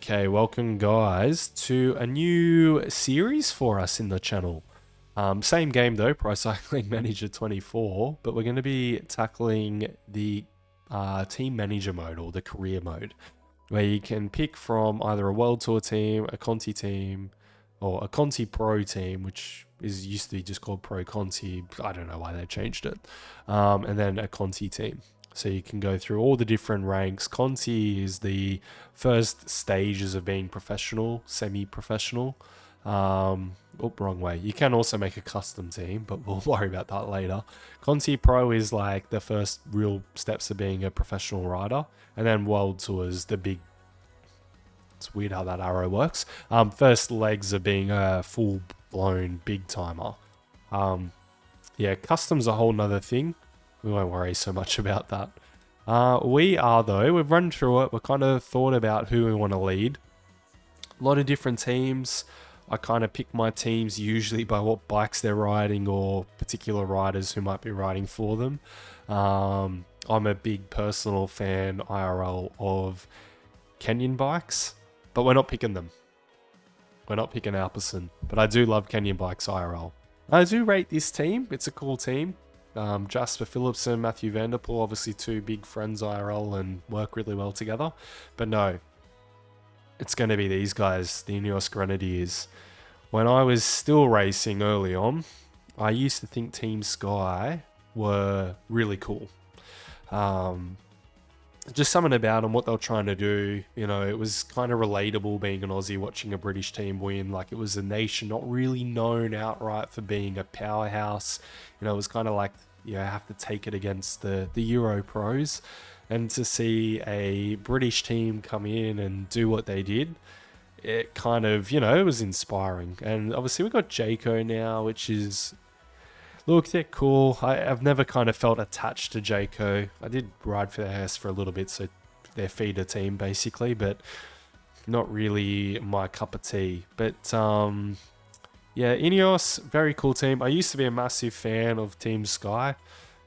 Okay, welcome guys to a new series for us in the channel. Same game though, Pro Cycling Manager 24, but we're going to be tackling the team manager mode or the career mode, where you can pick from either a World Tour team, a Conti team, or a Conti Pro team, which is used to be just called Pro Conti. I don't know why they changed it. And then a Conti team. So you can go through all the different ranks. Conti is the first stages of being professional, semi-professional. Wrong way. You can also make a custom team, but we'll worry about that later. Conti Pro is like the first real steps of being a professional rider. And then World Tour is the big... It's weird how that arrow works. First legs of being a full-blown big-timer. Yeah, custom's a whole nother thing. We won't worry so much about that. We've run through it. We've kind of thought about who we want to lead. A lot of different teams. I kind of pick my teams usually by what bikes they're riding or particular riders who might be riding for them. I'm a big personal fan, IRL, of Kenyan bikes, but we're not picking them. We're not picking Alpecin, but I do love Kenyan bikes IRL. I do rate this team. It's a cool team. Jasper Philipsen, Matthew Vanderpool, obviously two big friends IRL and work really well together. But no, it's going to be these guys, the Ineos Grenadiers. When I was still racing early on, I used to think Team Sky were really cool. Just something about them, what they were trying to do, you know, it was kind of relatable being an Aussie watching a British team win. Like, it was a nation not really known outright for being a powerhouse. You know, it was kind of like, you know, have to take it against the Euro pros. And to see a British team come in and do what they did, it kind of, you know, it was inspiring. And obviously we've got Jayco now, which is... Look, they're cool. I've never kind of felt attached to Jayco. I did ride for their house for a little bit, so they're feeder team basically, but not really my cup of tea. But yeah, Ineos, very cool team. I used to be a massive fan of Team Sky.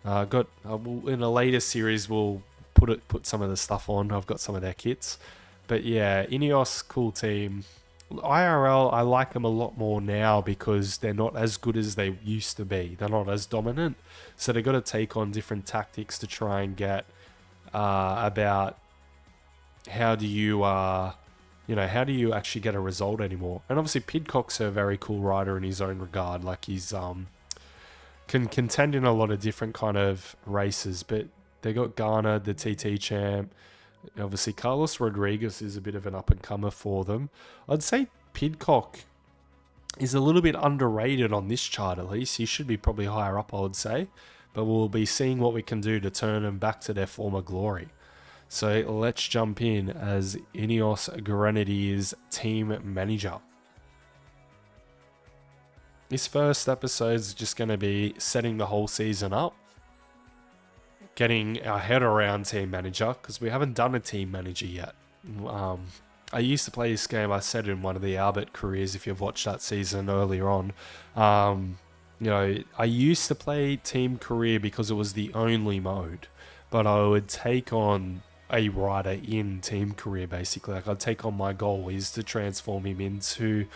In a later series, we'll put some of the stuff on. I've got some of their kits. But yeah, Ineos, cool team. IRL, I like them a lot more now because they're not as good as they used to be. They're not as dominant. So they've got to take on different tactics to try and get about how do you actually get a result anymore. And obviously Pidcock's a very cool rider in his own regard. Like, he's can contend in a lot of different kind of races. But they got Garner, the TT champ. Obviously, Carlos Rodriguez is a bit of an up-and-comer for them. I'd say Pidcock is a little bit underrated on this chart, at least. He should be probably higher up, I would say. But we'll be seeing what we can do to turn them back to their former glory. So let's jump in as Ineos Grenadiers team manager. This first episode is just going to be setting the whole season up. Getting our head around team manager, because we haven't done a team manager yet. I used to play this game, I said in one of the Albert careers, if you've watched that season earlier on. You know, I used to play team career because it was the only mode, but I would take on a rider in team career basically. Like, I'd take on, my goal is to transform him into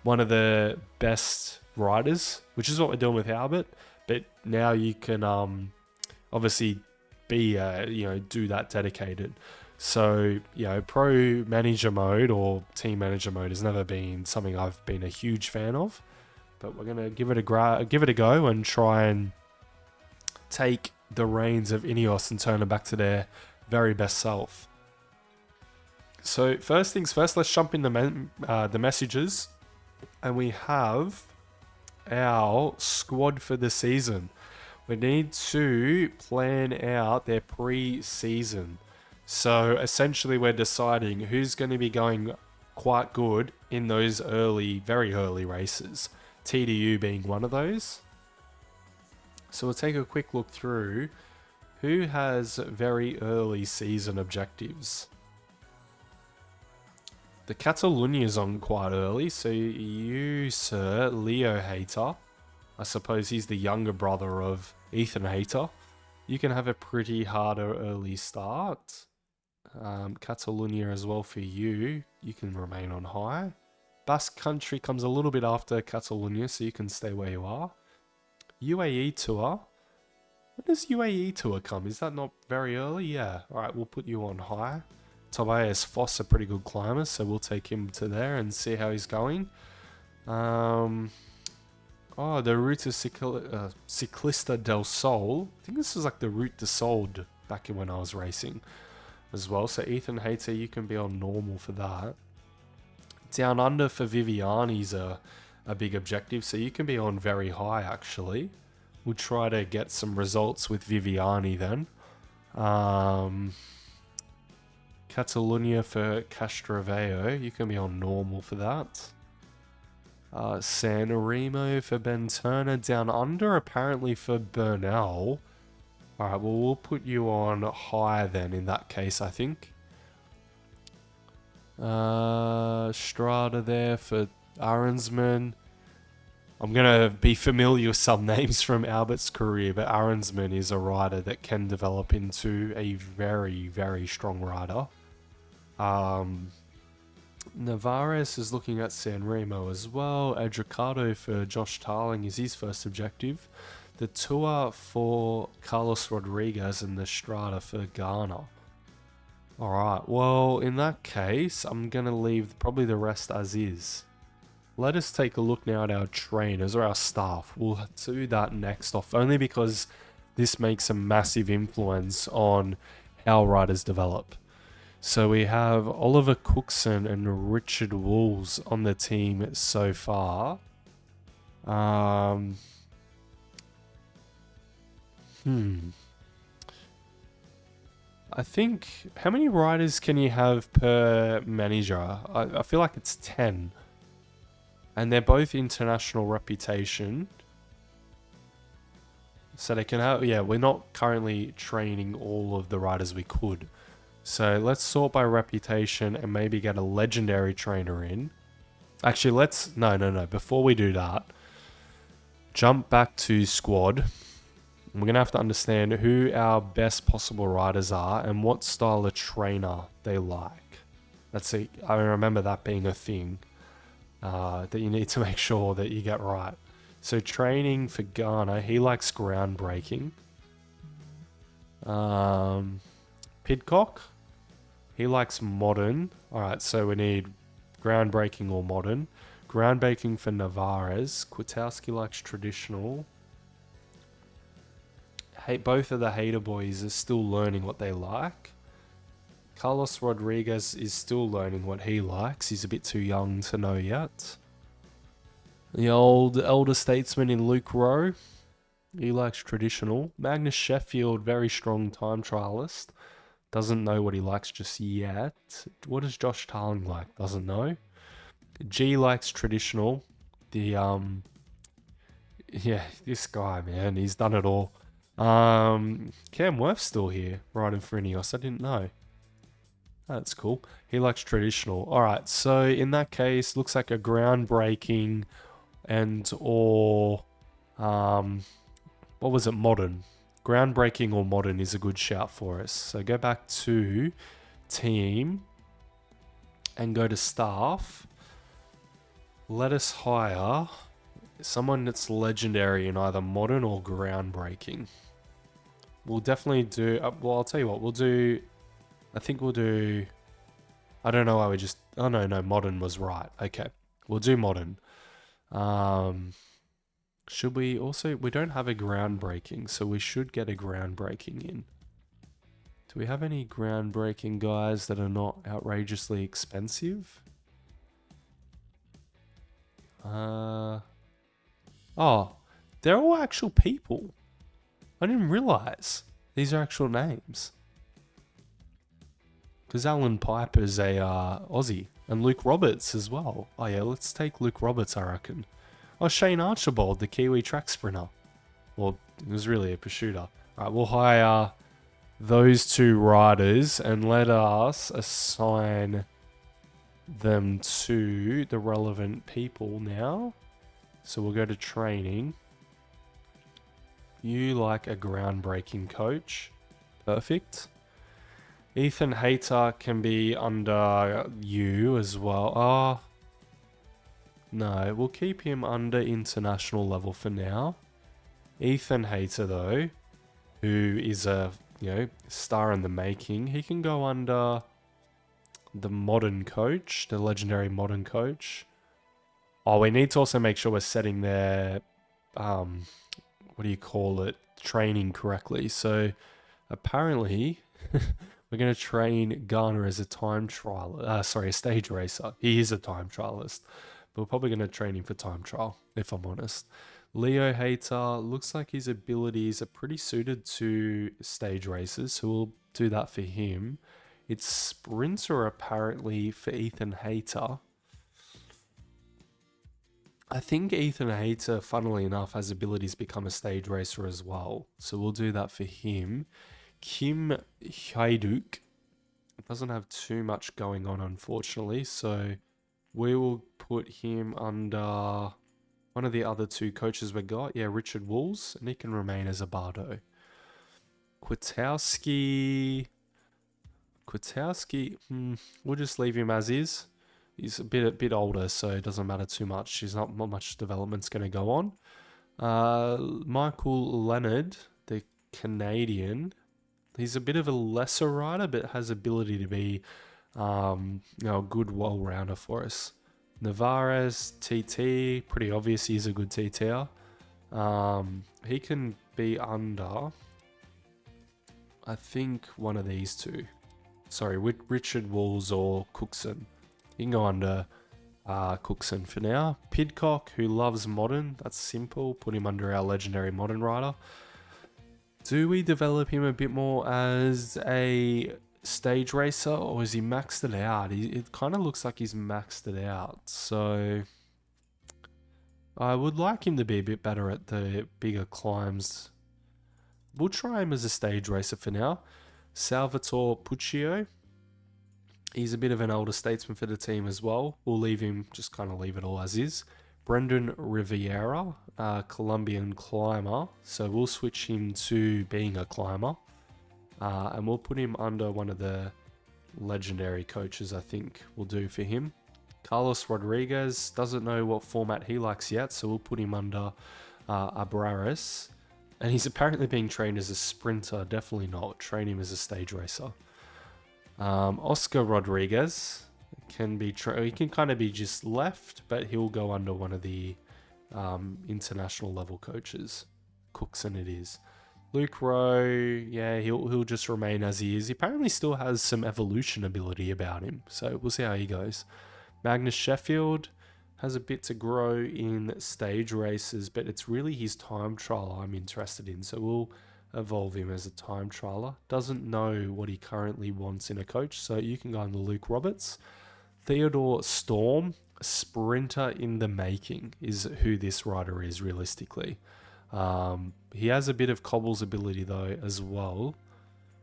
one of the best riders, which is what we're doing with Albert. But now you can obviously be do that dedicated. So, you know, pro manager mode or team manager mode has never been something I've been a huge fan of, but we're gonna give it a go and try and take the reins of Ineos and turn them back to their very best self. So first things first, let's jump in the messages, and we have our squad for the season. We need to plan out their pre-season. So essentially we're deciding who's going to be going quite good in those very early races. TDU being one of those. So we'll take a quick look through who has very early season objectives. The Catalunia's on quite early, so you, sir, Leo Hater. I suppose he's the younger brother of Ethan Hater. You can have a pretty harder early start. Catalonia as well for you. You can remain on high. Basque Country comes a little bit after Catalonia, so you can stay where you are. UAE Tour. When does UAE Tour come? Is that not very early? Yeah. Alright, we'll put you on high. Tobias Foss, a pretty good climber, so we'll take him to there and see how he's going. Oh, the Ruta Ciclista del Sol. I think this is like the Route de Sol back when I was racing as well. So Ethan Hayter, you can be on normal for that. Down under for Viviani's a big objective, so you can be on very high actually. We'll try to get some results with Viviani then. Catalunya for Castroveo, you can be on normal for that. San Remo for Ben Turner. Down under apparently for Bernal. Alright, well we'll put you on high then in that case, I think. Strada there for Arensman. I'm going to be familiar with some names from Albert's career, but Arensman is a rider that can develop into a very, very strong rider. Navarez is looking at San Remo as well. Adricado for Josh Tarling is his first objective. The Tour for Carlos Rodriguez and the Strada for Ghana. Alright, well, in that case, I'm going to leave probably the rest as is. Let us take a look now at our trainers or our staff. We'll do that next off, only because this makes a massive influence on how riders develop. So we have Oliver Cookson and Richard Wools on the team so far. I think, how many riders can you have per manager? I feel like it's 10. And they're both international reputation. So they can have, yeah, we're not currently training all of the riders we could. So let's sort by reputation and maybe get a legendary trainer in. Actually, let's, no. Before we do that, jump back to squad. We're going to have to understand who our best possible riders are and what style of trainer they like. That's it. I remember that being a thing that you need to make sure that you get right. So training for Ghana, he likes groundbreaking. Pidcock, he likes modern. Alright, so we need groundbreaking or modern. Groundbreaking for Navarez. Kwiatkowski likes traditional. Both of the hater boys are still learning what they like. Carlos Rodriguez is still learning what he likes. He's a bit too young to know yet. The old elder statesman in Luke Rowe, he likes traditional. Magnus Sheffield, very strong time trialist. Doesn't know what he likes just yet. What does Josh Tarling like? Doesn't know. G likes traditional. Yeah, this guy, man, he's done it all. Cam Worth's still here, riding for Ineos. I didn't know. That's cool. He likes traditional. Alright, so in that case, looks like a groundbreaking and or what was it, modern? Groundbreaking or modern is a good shout for us. So go back to team and go to staff. Let us hire someone that's legendary in either modern or groundbreaking. We'll definitely do, well, I'll tell you what, we'll do, I think we'll do, I don't know why we just, oh no, modern was right. Okay, we'll do modern. Should we also, we don't have a groundbreaking, so we should get a groundbreaking in. Do we have any groundbreaking guys that are not outrageously expensive? Oh, they're all actual people. I didn't realize these are actual names. Because Alan Piper's a Aussie. And Luke Roberts as well. Oh yeah, let's take Luke Roberts, I reckon. Oh, Shane Archibald, the Kiwi track sprinter. Well, it was really a pursuiter. Alright, we'll hire those two riders and let us assign them to the relevant people now. So we'll go to training. You like a groundbreaking coach. Perfect. Ethan Hayter can be under you as well. Oh, no, we'll keep him under international level for now. Ethan Hayter, though, who is a, star in the making, he can go under the modern coach, the legendary modern coach. Oh, we need to also make sure we're setting their, what do you call it, training correctly. So apparently, we're going to train Garner as a time trial. A stage racer. He is a time trialist. But we're probably going to train him for time trial, if I'm honest. Leo Hayter looks like his abilities are pretty suited to stage races, so we'll do that for him. It's sprinter apparently for Ethan Hayter. I think Ethan Hayter, funnily enough, has abilities to become a stage racer as well. So we'll do that for him. Kim Haiduk doesn't have too much going on, unfortunately. So we will put him under one of the other two coaches we got. Yeah, Richard Wools, and he can remain as a Bardo. Kwiatkowski, we'll just leave him as is. He's a bit older, so it doesn't matter too much. There's not much development's going to go on. Michael Leonard, the Canadian, he's a bit of a lesser rider, but has ability to be, a good well-rounder for us. Navarez, TT, pretty obvious he's a good TTer. He can be under, I think, one of these two. Sorry, Richard Walls or Cookson. You can go under Cookson for now. Pidcock, who loves modern, that's simple. Put him under our legendary modern rider. Do we develop him a bit more as a stage racer, or is he maxed it out? It kind of looks like he's maxed it out. So I would like him to be a bit better at the bigger climbs. We'll try him as a stage racer for now. Salvatore Puccio. He's a bit of an older statesman for the team as well. We'll leave him, just kind of leave it all as is. Brendan Riviera, Colombian climber. So we'll switch him to being a climber. And we'll put him under one of the legendary coaches, I think we'll do for him. Carlos Rodriguez doesn't know what format he likes yet, so we'll put him under Abraris. And he's apparently being trained as a sprinter. Definitely not. Train him as a stage racer. Oscar Rodriguez can be he can kind of be just left, but he'll go under one of the international level coaches. Cookson it is. Luke Rowe, yeah, he'll just remain as he is. He apparently still has some evolution ability about him, so we'll see how he goes. Magnus Sheffield has a bit to grow in stage races, but it's really his time trial I'm interested in, so we'll evolve him as a time trialer. Doesn't know what he currently wants in a coach, so you can go under Luke Roberts. Theodore Storm, sprinter in the making, is who this rider is realistically. He has a bit of Cobble's ability though as well.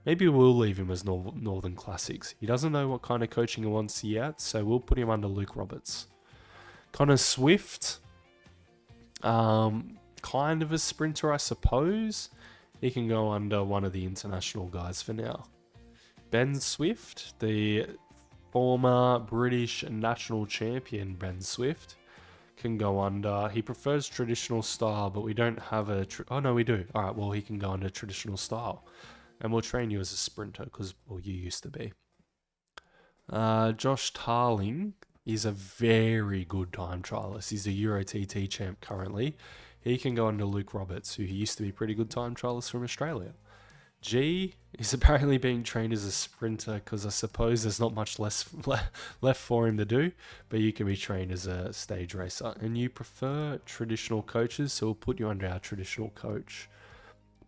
Maybe we'll leave him as Northern Classics. He doesn't know what kind of coaching he wants yet, so we'll put him under Luke Roberts. Connor Swift, kind of a sprinter, I suppose. He can go under one of the international guys for now. Ben Swift, the former British national champion Ben Swift, can go under. He prefers traditional style, but we don't have a... oh, no, we do. All right, well, he can go under traditional style. And we'll train you as a sprinter, because, well, you used to be. Josh Tarling is a very good time trialist. He's a Euro TT champ currently. He can go under Luke Roberts, who he used to be pretty good time trialist from Australia. G is apparently being trained as a sprinter because I suppose there's not much left for him to do, but you can be trained as a stage racer. And you prefer traditional coaches, so we'll put you under our traditional coach.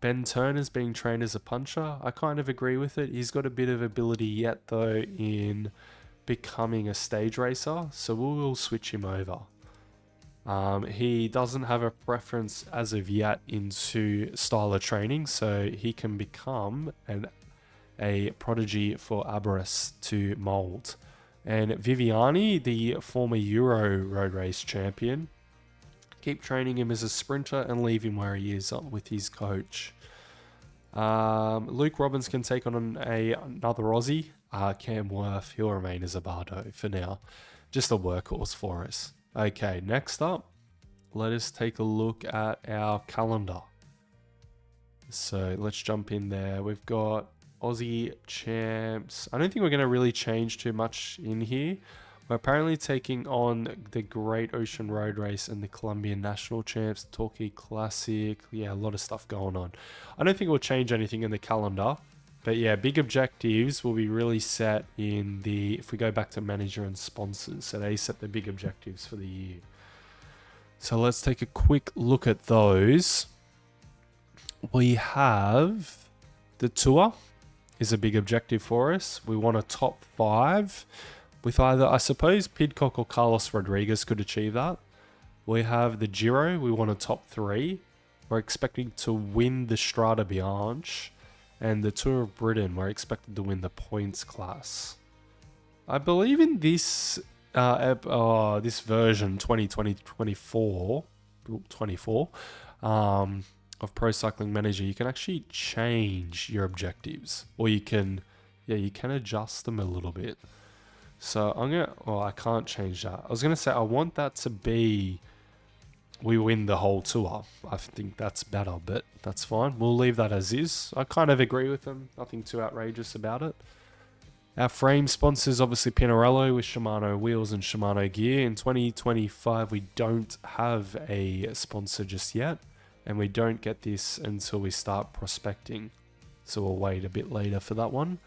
Ben Turner's being trained as a puncher. I kind of agree with it. He's got a bit of ability yet, though, in becoming a stage racer, so we'll switch him over. He doesn't have a preference as of yet into style of training, so he can become a prodigy for Aberys to mould. And Viviani, the former Euro road race champion, keep training him as a sprinter and leave him where he is with his coach. Luke Robbins can take on another Aussie. Cam Worth, he'll remain as a Bardo for now. Just a workhorse for us. Okay, next up, let us take a look at our calendar. So let's jump in there. We've got Aussie champs. I don't think we're going to really change too much in here. We're apparently taking on the Great Ocean Road Race and the Colombian National Champs, Torquay Classic. Yeah, a lot of stuff going on. I don't think we'll change anything in the calendar. But yeah, big objectives will be really set in the... If we go back to manager and sponsors, so they set the big objectives for the year. So let's take a quick look at those. We have the tour is a big objective for us. We want a top 5 with either, I suppose, Pidcock or Carlos Rodriguez could achieve that. We have the Giro. We want a top 3. We're expecting to win the Strade Bianche. And the Tour of Britain, we're expected to win the points class. I believe in this this version 2020-24 of Pro Cycling Manager, you can actually change your objectives, or you can adjust them a little bit. So I can't change that. I was gonna say I want that to be we win the whole tour. I think that's better, but that's fine. We'll leave that as is. I kind of agree with them. Nothing too outrageous about it. Our frame sponsors, obviously Pinarello with Shimano wheels and Shimano gear. In 2025, we don't have a sponsor just yet, and we don't get this until we start prospecting. So we'll wait a bit later for that one.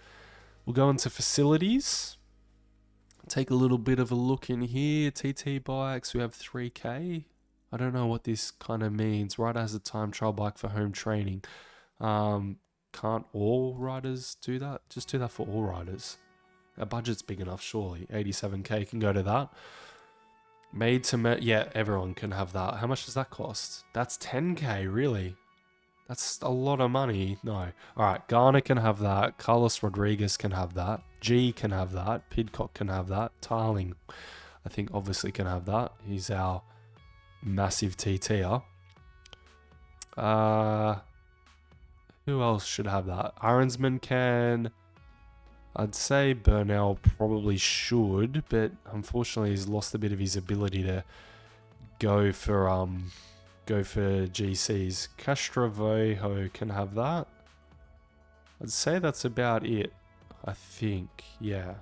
We'll go into facilities. Take a little bit of a look in here. TT bikes, we have 3K. I don't know what this kind of means. Rider has a time trial bike for home training. Can't all riders do that? Just do that for all riders. Our budget's big enough, surely. 87k can go to that. Made to yeah, everyone can have that. How much does that cost? That's 10k, really? That's a lot of money. No. Alright, Garner can have that. Carlos Rodriguez can have that. G can have that. Pidcock can have that. Tarling, I think, obviously can have that. He's our massive TTer. Who else should have that? Arensman can. I'd say Burnell probably should, but unfortunately he's lost a bit of his ability to go for GCs. Castrovejo can have that. I'd say that's about it. I think, yeah.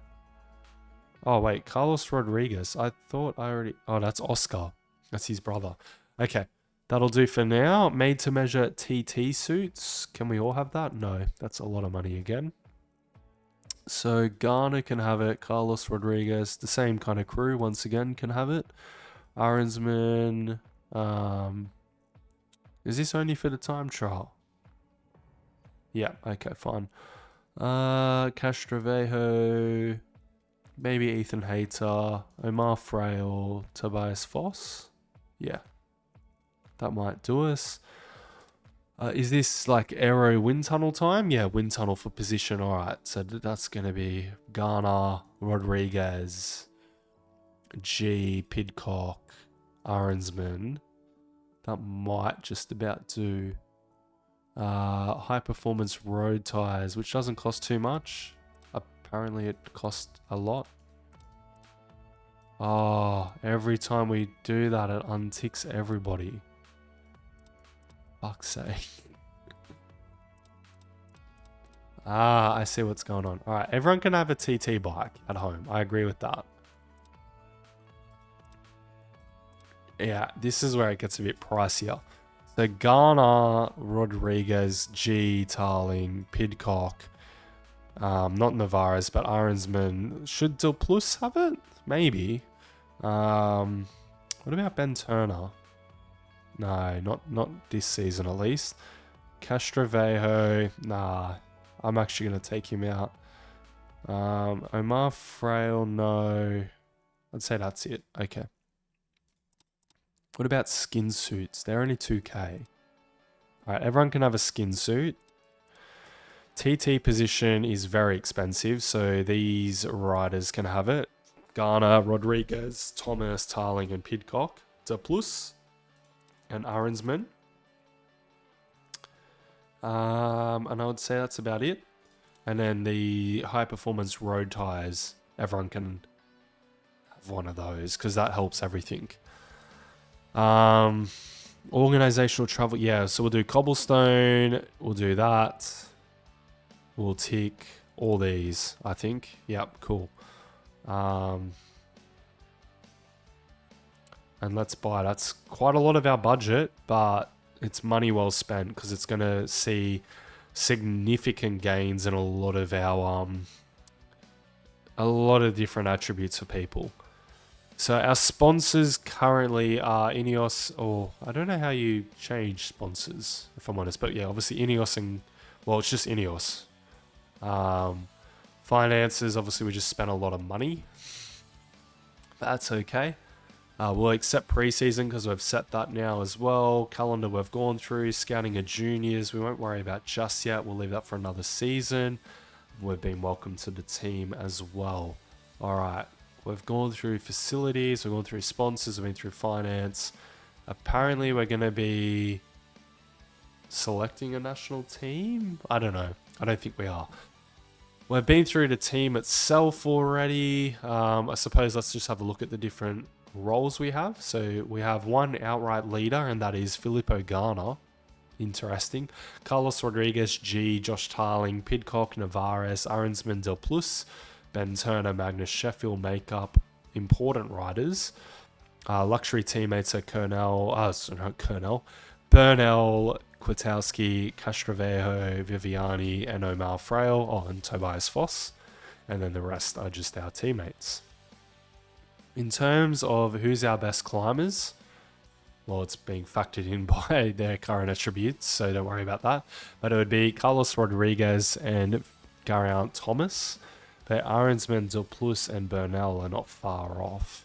Oh wait, Carlos Rodriguez. I thought I already... Oh, that's Oscar. That's his brother. Okay, that'll do for now. Made to measure TT suits. Can we all have that? No, that's a lot of money again. So Garner can have it. Carlos Rodriguez, the same kind of crew, once again, can have it. Arensman. Is this only for the time trial? Yeah, okay, fine. Castrovejo. Maybe Ethan Hayter. Omar Frail. Tobias Foss. Yeah, that might do us. Is this like aero wind tunnel time? Yeah, wind tunnel for position. All right, so that's going to be Garner, Rodriguez, G, Pidcock, Arensman. That might just about do. High performance road tires, which doesn't cost too much. Apparently it costs a lot. Oh, every time we do that, it unticks everybody. Fuck's sake. I see what's going on. All right, everyone can have a TT bike at home. I agree with that. Yeah, this is where it gets a bit pricier. So Garner, Rodriguez, G, Tarling, Pidcock, not Navarez, but Arensman. Should Del Plus have it? Maybe. What about Ben Turner? No, not this season at least. Castrovejo, nah. I'm actually going to take him out. Omar Frail, no. I'd say that's it. Okay. What about skin suits? They're only 2k. Alright, everyone can have a skin suit. TT position is very expensive, so these riders can have it. Garner, Rodriguez, Thomas, Tarling, and Pidcock. De Plus and Arensman. And I would say that's about it. And then the high performance road tires, everyone can have one of those because that helps everything. Organizational travel, yeah. So we'll do cobblestone. We'll do that. We'll tick all these, I think. Yep, cool. And let's buy. That's quite a lot of our budget, but it's money well spent because it's going to see significant gains in a lot of our a lot of different attributes for people. So our sponsors currently are Ineos, or I don't know how you change sponsors, if I'm honest, but yeah, obviously Ineos and, well, it's just Ineos. Finances, obviously we just spent a lot of money. That's okay. We'll accept preseason because we've set that now as well. Calendar we've gone through. Scouting of juniors we won't worry about just yet. We'll leave that for another season. We've been welcomed to the team as well. All right. We've gone through facilities. We've gone through sponsors. We've been through finance. Apparently we're going to be selecting a national team. I don't know. I don't think we are. We've been through the team itself already. I suppose let's just have a look at the different roles we have. So we have one outright leader, and that is Filippo Garner. Interesting. Carlos Rodriguez, G, Josh Tarling, Pidcock, Navarez, Aronsman Del Plus, Ben Turner, Magnus Sheffield make up important riders. Luxury teammates are Burnell, Kwiatkowski, Castrovejo, Viviani, and Omar Frail, and Tobias Foss. And then the rest are just our teammates. In terms of who's our best climbers, well, it's being factored in by their current attributes, so don't worry about that. But it would be Carlos Rodriguez and Geraint Thomas. But Aronsman, Del Plus, and Burnell are not far off.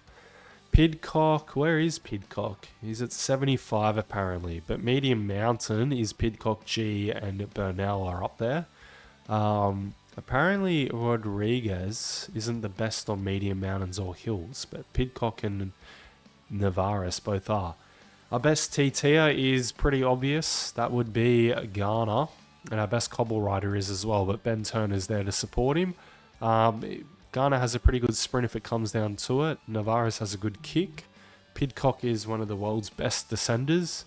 Pidcock, where is Pidcock? He's at 75 apparently, but medium mountain is Pidcock, G, and Burnell are up there. Apparently Rodriguez isn't the best on medium mountains or hills, but Pidcock and Navarez both are. Our best TTer is pretty obvious. That would be Garner, and our best cobble rider is as well, but Ben Turner's there to support him. Garner has a pretty good sprint if it comes down to it. Navarez has a good kick. Pidcock is one of the world's best descenders.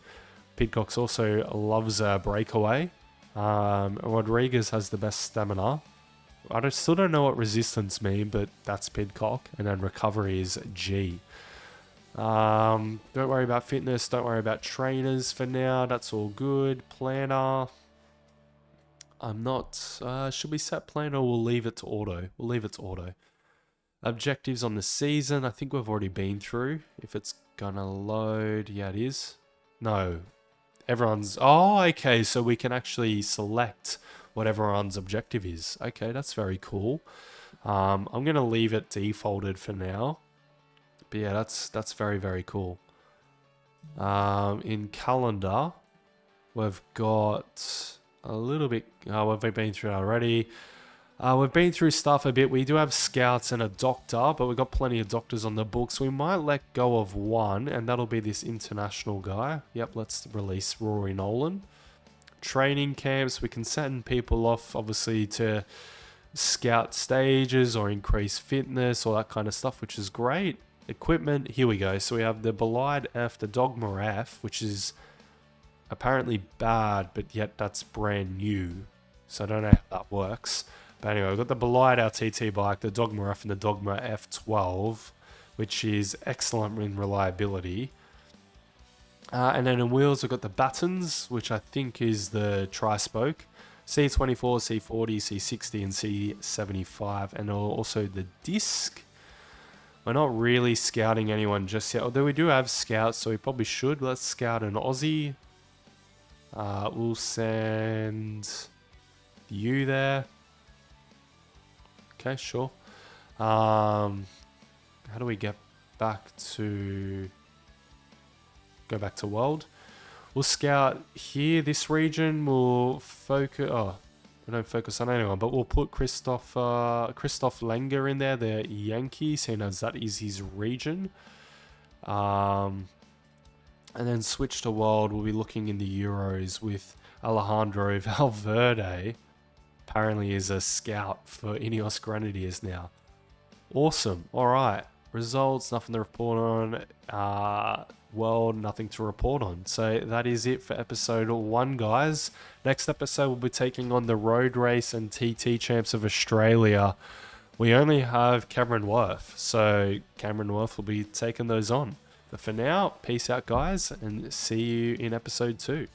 Pidcock also loves a breakaway. Rodriguez has the best stamina. I still don't know what resistance mean, but that's Pidcock. And then recovery is G. Don't worry about fitness. Don't worry about trainers for now. That's all good. Planner. I'm not... should we set planner or we'll leave it to auto? We'll leave it to auto. Objectives on the season. I think we've already been through. If it's gonna load... Yeah, it is. No. Everyone's... Oh, okay. So we can actually select what everyone's objective is. Okay, that's very cool. I'm going to leave it defaulted for now. But yeah, that's very, very cool. In calendar, we've got a little bit... we've been through it already. We've been through stuff a bit. We do have scouts and a doctor, but we've got plenty of doctors on the books. We might let go of one, and that'll be this international guy. Yep, let's release Rory Nolan. Training camps, we can send people off, obviously, to scout stages or increase fitness, all that kind of stuff, which is great. Equipment, here we go. So we have the Belide F, the Dogma F, which is apparently bad, but yet that's brand new. So I don't know how that works. But anyway, we've got the Belide, our TT bike, the Dogma F and the Dogma F12, which is excellent in reliability. And then in wheels, we've got the Battens, which I think is the tri-spoke. C24, C40, C60, and C75. And also the disc. We're not really scouting anyone just yet, although we do have scouts, so we probably should. Let's scout an Aussie. We'll send you there. Okay, sure. How do we get back to... Go back to world. We'll scout here, this region. We'll focus... Oh, we don't focus on anyone, but we'll put Christoph Langer in there, the Yankee, seeing as that is his region. And then switch to world. We'll be looking in the Euros with Alejandro Valverde apparently is a scout for Ineos Grenadiers now. Awesome. All right. Results, nothing to report on. World, nothing to report on. So that is it for episode 1, guys. Next episode, we'll be taking on the road race and TT champs of Australia. We only have Cameron Worth, so Cameron Worth will be taking those on. But for now, peace out, guys, and see you in episode 2.